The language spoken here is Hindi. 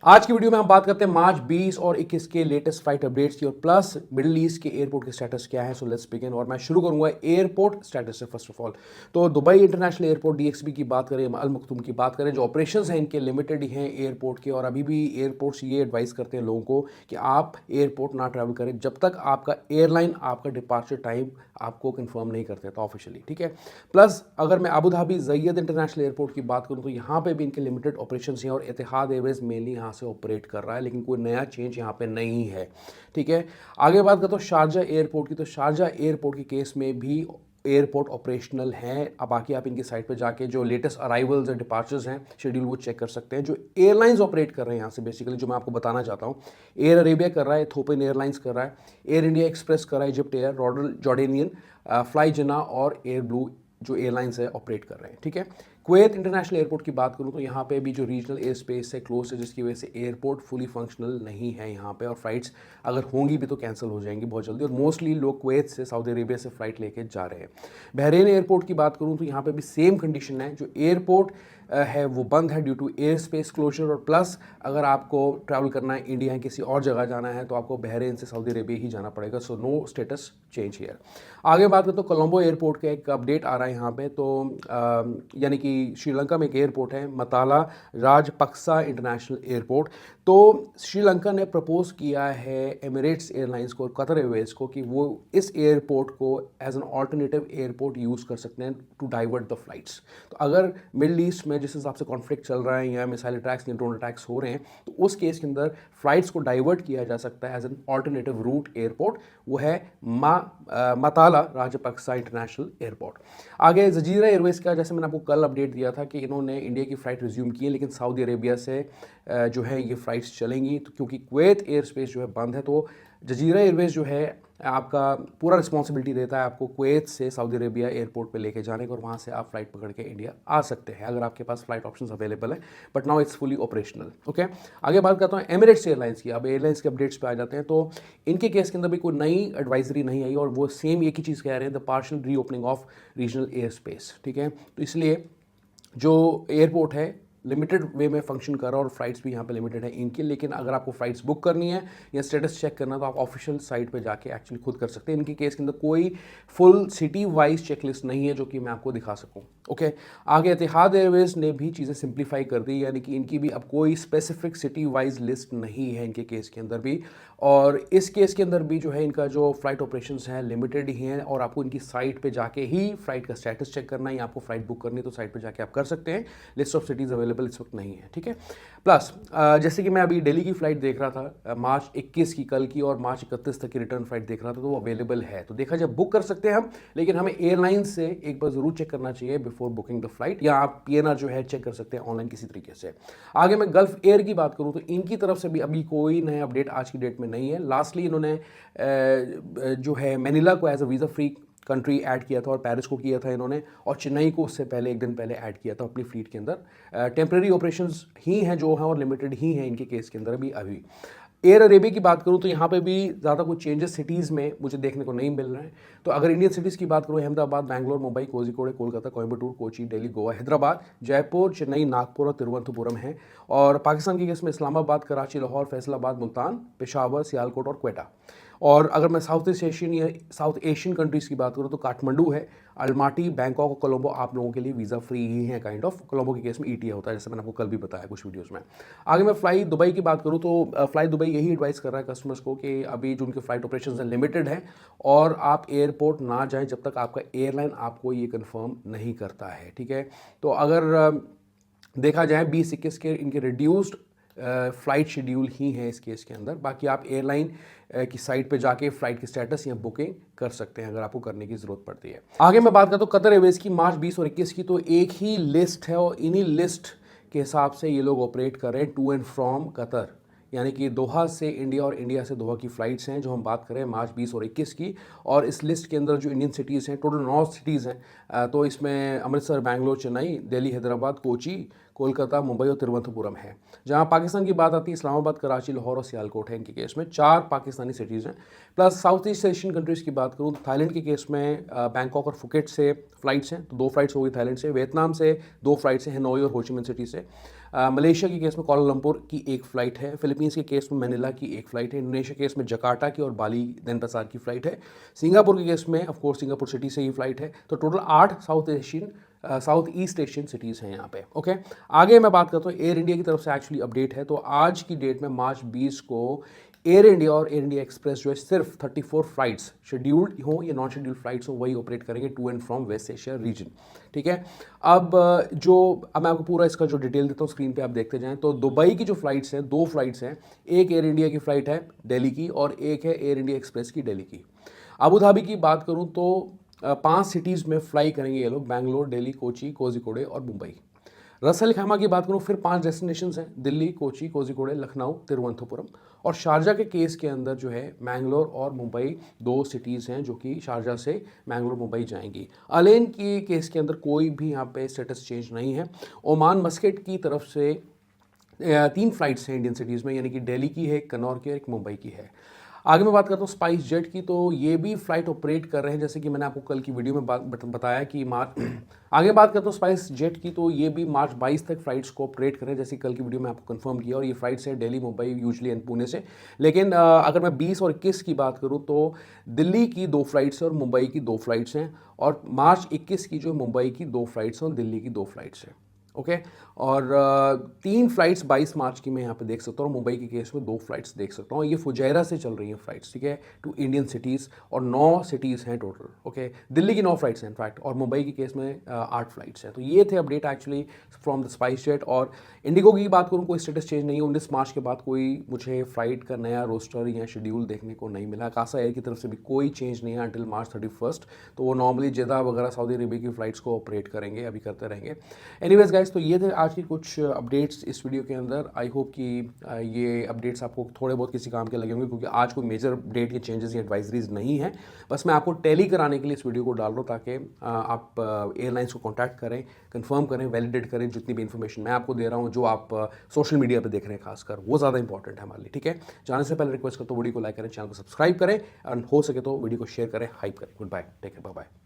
आज की वीडियो में हम बात करते हैं मार्च 20 और 21 के लेटेस्ट फ्लाइट अपडेट्स की और प्लस मिडिल ईस्ट के एयरपोर्ट के स्टेटस क्या है। So let's begin. और मैं शुरू करूंगा एयरपोर्ट स्टेटस से। फर्स्ट ऑफ ऑल तो दुबई इंटरनेशनल एयरपोर्ट डीएक्सबी की बात करें, अल मखदूम की बात करें, जो ऑपरेशंस हैं इनके लिमिटेड ही हैं एयरपोर्ट के। और अभी भी एयरपोर्ट्स ये एडवाइस करते हैं लोगों को कि आप एयरपोर्ट ना ट्रैवल करें जब तक आपका एयरलाइन आपका डिपार्चर टाइम आपको कंफर्म नहीं करते था ऑफिशियली, ठीक है। प्लस अगर मैं अबू धाबी ज़ैयद इंटरनेशनल एयरपोर्ट की बात करूं तो यहाँ पे भी इनके लिमिटेड ऑपरेशन हैं और इतिहाद एयरवेज मेनली यहाँ से ऑपरेट कर रहा है, लेकिन कोई नया चेंज यहाँ पे नहीं है, ठीक है। आगे बात करता हूँ शारजा एयरपोर्ट की। तो शारजा एयरपोर्ट के केस में भी एयरपोर्ट ऑपरेशनल है। अब बाकी आप इनकी साइट पर जाके जो लेटेस्ट अराइवल्स और डिपार्चर्स हैं शेड्यूल वो चेक कर सकते हैं। जो एयरलाइंस ऑपरेट कर रहे हैं यहाँ से बेसिकली जो मैं आपको बताना चाहता हूँ, एयर अरेबिया कर रहा है, इथोपियन एयरलाइंस कर रहा है, एयर इंडिया एक्सप्रेस कर रहा है, Egypt Air, Royal Jordanian, Fly Jinnah और एयर ब्लू जो एयरलाइंस है ऑपरेट कर रहे हैं, ठीक है। कुवैत इंटरनेशनल एयरपोर्ट की बात करूं तो यहाँ पे भी जो रीजनल एयर स्पेस है क्लोज है, जिसकी वजह से एयरपोर्ट फुली फंक्शनल नहीं है यहाँ पे, और फ्लाइट्स अगर होंगी भी तो कैंसिल हो जाएंगी बहुत जल्दी। और मोस्टली लोग कुवैत से सऊदी अरेबिया से फ्लाइट लेके जा रहे हैं। बहरीन एयरपोर्ट की बात करूँ तो यहाँ पे भी सेम कंडीशन है। जो एयरपोर्ट है वो बंद है due to air space closure. और प्लस अगर आपको ट्रैवल करना है इंडिया या किसी और जगह जाना है तो आपको बहरीन से सऊदी अरेबिया ही जाना पड़ेगा। So no status change here. आगे बात करें तो कोलंबो एयरपोर्ट का एक अपडेट आ रहा है यहाँ पे। तो यानी कि श्रीलंका में एक एयरपोर्ट है मताला राजपक्सा इंटरनेशनल एयरपोर्ट। तो श्रीलंका ने प्रपोज किया है एमिरेट्स एयरलाइंस को और कतर एयरवेज को कि वो इस एयरपोर्ट को as an alternative airport use कर सकते हैं टू डाइवर्ट द फ्लाइट्स। तो अगर मिडल ईस्ट में जिस हिसाब से कॉन्फ्लिक्ट चल रहा है या मिसाइल अटैक्स या ड्रोन अटैक्स हो रहे हैं तो उस केस के अंदर फ्लाइट्स को डाइवर्ट किया जा सकता है as an alternative route airport. वो है मताला राजपक्सा इंटरनेशनल एयरपोर्ट। आगे जजीरा एयरवेज का जैसे मैंने आपको कल अपडेट दिया था कि इन्होंने इंडिया की फ़्लाइट रिज्यूम की है, लेकिन सऊदी अरेबिया से जो है ये फ़्लाइट्स चलेंगी। तो क्योंकि कुवैत एयर स्पेस जो है बंद है तो जजीरा एयरवेज जो है आपका पूरा रिस्पॉन्सिबिलिटी देता है आपको कुवैत से सऊदी अरेबिया एयरपोर्ट पे लेके जाने का, और वहाँ से आप फ्लाइट पकड़ के इंडिया आ सकते हैं अगर आपके पास फ्लाइट ऑप्शंस अवेलेबल है। But now it's fully operational, okay. आगे बात करता हूँ एमिरेट्स एयरलाइंस की। अब एयरलाइंस के अपडेट्स पे आ जाते हैं। तो इनके केस के अंदर भी कोई नई एडवाइजरी नहीं आई और वो सेम एक ही चीज़ कह रहे हैं, द पार्शियल री opening of regional air space, ठीक है। तो इसलिए जो एयरपोर्ट है लिमिटेड वे में फंक्शन कर रहा है और फ्लाइट्स भी यहाँ पे लिमिटेड है इनकी। लेकिन अगर आपको फ्लाइट्स बुक करनी है या स्टेटस चेक करना तो आप ऑफिशियल साइट पे जाके एक्चुअली खुद कर सकते हैं। इनके केस के अंदर कोई फुल सिटी वाइज चेकलिस्ट नहीं है जो कि मैं आपको दिखा सकूँ, ओके। आगे इतिहाद एयरवेज ने भी चीज़ें सिंप्लीफाई कर दी, यानी कि इनकी भी अब कोई स्पेसिफिक सिटी वाइज लिस्ट नहीं है इनके केस के अंदर भी। और इस केस के अंदर भी जो है इनका जो फ्लाइट ऑपरेशंस हैं लिमिटेड ही हैं और आपको इनकी साइट पे जाके ही फ्लाइट का स्टेटस चेक करना है या आपको फ्लाइट बुक करनी है तो साइट पे जाके आप कर सकते हैं। लिस्ट ऑफ सिटीज़ अवेलेबल इस वक्त नहीं है, ठीक है। प्लस जैसे कि मैं अभी दिल्ली की फ़्लाइट देख रहा था मार्च 21 की कल की और मार्च 31 तक की रिटर्न फ्लाइट देख रहा था, तो वो अवेलेबल है। तो देखा जब बुक कर सकते हैं हम, लेकिन हमें एयरलाइन से एक बार ज़रूर चेक करना चाहिए बिफोर बुकिंग द फ्लाइट, या आप पीएनआर जो है चेक कर सकते हैं ऑनलाइन किसी तरीके से। आगे मैं गल्फ एयर की बात करूँ तो इनकी तरफ से भी अभी कोई नया अपडेट आज की डेट में नहीं है। लास्टली इन्होंने जो है मैनिला को as a visa free country add किया था और पेरिस को किया था इन्होंने, और चेन्नई को उससे पहले एक दिन पहले ऐड किया था अपनी फ्लीट के अंदर। टेम्प्रेरी ऑपरेशंस ही हैं जो हैं और लिमिटेड ही हैं इनके केस के अंदर भी अभी। एयर अरेबिया की बात करूं तो यहाँ पे भी ज़्यादा कुछ चेंजेस सिटीज़ में मुझे देखने को नहीं मिल रहे हैं। तो अगर इंडियन सिटीज़ की बात करूँ अहमदाबाद, बैंगलोर, मुंबई, कोझिकोड, कोलकाता, कोयम्बटूर, कोची, दिल्ली, गोवा, हैदराबाद, जयपुर, चेन्नई, नागपुर और तिरुवनंतपुरम हैं। और पाकिस्तान के केस में इस्लामाबाद, कराची, लाहौर, फैसलाबाद, मुल्तान, पेशावर, सियालकोट और क्वेटा। और अगर मैं साउथ एशियन कंट्रीज़ की बात करूँ तो काठमांडू है, अलमाटी, बैंकॉक और कोलंबो आप लोगों के लिए वीज़ा फ्री ही है काइंड ऑफ। कोलंबो के केस में ईटीए होता है जैसे मैंने आपको कल भी बताया कुछ वीडियोस में। आगे मैं फ्लाई दुबई की बात करूँ तो फ्लाई दुबई यही एडवाइस कर रहा है कस्टमर्स को कि अभी जो उनके फ्लाइट ऑपरेशन है लिमिटेड है और आप एयरपोर्ट ना जाएँ जब तक आपका एयरलाइन आपको ये कन्फर्म नहीं करता है, ठीक है। तो अगर देखा जाए 20-21 के इनके रिड्यूस्ड फ़्लाइट शेड्यूल ही हैं इस केस के अंदर। बाकी आप एयरलाइन की साइट पे जाके फ़्लाइट की स्टेटस या बुकिंग कर सकते हैं अगर आपको करने की ज़रूरत पड़ती है। आगे मैं बात करता हूँ कतर एयरवेज़ की मार्च 20 और 21 की। तो एक ही लिस्ट है और इन्हीं लिस्ट के हिसाब से ये लोग ऑपरेट कर रहे हैं टू एंड फ्रॉम कतर, यानी कि दोहा से इंडिया और इंडिया से दोहा की फ़्लाइट्स हैं जो हम बात करें मार्च 20 और 21 की। और इस लिस्ट के अंदर जो इंडियन सिटीज़ हैं टोटल 9 सिटीज़ हैं। तो इसमें अमृतसर, बैंगलोर, चेन्नई, दिल्ली, हैदराबाद, कोची, कोलकाता, मुंबई और तिरुवनंतपुरम है। जहां पाकिस्तान की बात आती है, इस्लामाबाद, कराची, लाहौर और सियालकोट है इनके केस में। 4 पाकिस्तानी सिटीज़ हैं। Plus south east Asian countries की बात करूँ तो थाईलैंड के केस में बैंकॉक और फुकेट से फ़्लाइट्स हैं, तो 2 फ़्लाइट्स हो गई थाईलैंड से। वियतनाम से 2 फ़्लाइट्स हैं, हनोई और होचिमिन सिटी से। मलेशिया के केस में कोलालंपुर की 1 फ़्लाइट है। फिलीपींस के केस में मनीला की 1 फ़्लाइट है। इंडोनेशिया के केस में जकार्ता की और बाली देनपसार की फ़्लाइट है। सिंगापुर के केस में ऑफ कोर्स सिंगापुर सिटी से ही फ़्लाइट है। तो total 8 south east Asian cities हैं यहाँ पे। ओके, आगे मैं बात करता हूँ एयर इंडिया की तरफ से एक्चुअली अपडेट है। तो आज की डेट में मार्च 20 को एयर इंडिया और एयर इंडिया एक्सप्रेस जो है सिर्फ 34 फ्लाइट्स शेड्यूल्ड हो या नॉन शेड्यूल्ड फ्लाइट्स हो वही ऑपरेट करेंगे to and from West Asia region. ठीक है, अब मैं आपको पूरा इसका जो डिटेल देता हूँ स्क्रीन पे आप देखते जाएं। तो दुबई की जो फ्लाइट्स हैं, 2 फ्लाइट्स हैं। एक एयर इंडिया की फ़्लाइट है दिल्ली की और एक है एयर इंडिया एक्सप्रेस की दिल्ली की। अबू धाबी की बात करूँ तो 5 सिटीज़ में फ्लाई करेंगे ये लोग, बैंगलोर, दिल्ली, कोची, कोझिकोड और मुंबई। रसल खैमा की बात करूँ फिर 5 डेस्टिनेशंस हैं, दिल्ली, कोची, कोझिकोड, लखनऊ, तिरुवनंतपुरम। और शारजा के केस के अंदर जो है मैंगलोर और मुंबई 2 सिटीज़ हैं जो कि शारजा से मैंगलोर मुंबई जाएंगी। अलेन की केस के अंदर कोई भी यहाँ पे स्टेटस चेंज नहीं है। ओमान मस्कट की तरफ से 3 फ्लाइट्स हैं इंडियन सिटीज़ में, यानी कि दिल्ली की है, एक कन्नौर की है, एक मुंबई की है। आगे मैं बात करता हूँ स्पाइस जेट की, तो ये भी फ्लाइट ऑपरेट कर रहे हैं, जैसे कि मैंने आपको कल की वीडियो में बताया कि आगे बात करता हूँ स्पाइस जेट की, तो ये भी मार्च 22 तक फ्लाइट्स को ऑपरेट कर रहे हैं, जैसे कल की वीडियो में आपको कंफर्म किया। और ये फ्लाइट्स है दिल्ली, मुंबई यूजली एंड पुणे से। लेकिन अगर मैं 20 और 21 की बात करूँ तो दिल्ली की 2 फ्लाइट्स हैं और मुंबई की 2 फ्लाइट्स हैं। और मार्च 21 की जो मुंबई की 2 फ्लाइट्स हैं और दिल्ली की 2 फ्लाइट्स हैं। ओके, और 3 फ्लाइट्स 22 मार्च की मैं यहाँ पे देख सकता हूँ। मुंबई के केस में 2 फ्लाइट्स देख सकता हूँ। ये फुजैरा से चल रही हैं फ्लाइट्स, ठीक है, टू इंडियन सिटीज़। और 9 सिटीज़ हैं टोटल। ओके, दिल्ली की 9 फ्लाइट्स हैं इनफैक्ट, और मुंबई के केस में 8 फ्लाइट्स हैं। तो ये थे update actually from the spice jet. और इंडिगो की बात करूँ, कोई स्टेटस चेंज नहीं है। 19 मार्च के बाद कोई मुझे फ्लाइट का नया रोस्टर या शेड्यूल देखने को नहीं मिला। कासा एयर की तरफ से भी कोई चेंज नहीं है अंटिल मार्च 31। तो वो नॉर्मली जेदा वगैरह सऊदी अरेबिया की फ़्लाइट्स को ऑपरेट करेंगे, अभी करते रहेंगे। एनीवेज गाइस, तो ये थे आज की कुछ अपडेट्स इस वीडियो के अंदर। आई होप कि ये अपडेट्स आपको थोड़े बहुत किसी काम के लगे होंगे, क्योंकि आज कोई मेजर अपडेट या चेंजेस या एडवाइजरीज नहीं है। बस मैं आपको टैली कराने के लिए इस वीडियो को डाल रहा हूँ, ताकि आप एयरलाइंस को कॉन्टैक्ट करें, कंफर्म करें, वैलिडेट करें जितनी भी इन्फॉर्मेशन मैं आपको दे रहा हूँ, जो आप सोशल मीडिया पर देख रहे हैं खासकर, वो ज़्यादा इंपॉर्टेंट है हमारे लिए। ठीक है, जाने से पहले रिक्वेस्ट करता हूँ वीडियो को लाइक करें, चैनल को सब्सक्राइब करें, और हो सके तो वीडियो को शेयर करें, हाइप करें। Good bye, take care, bye bye.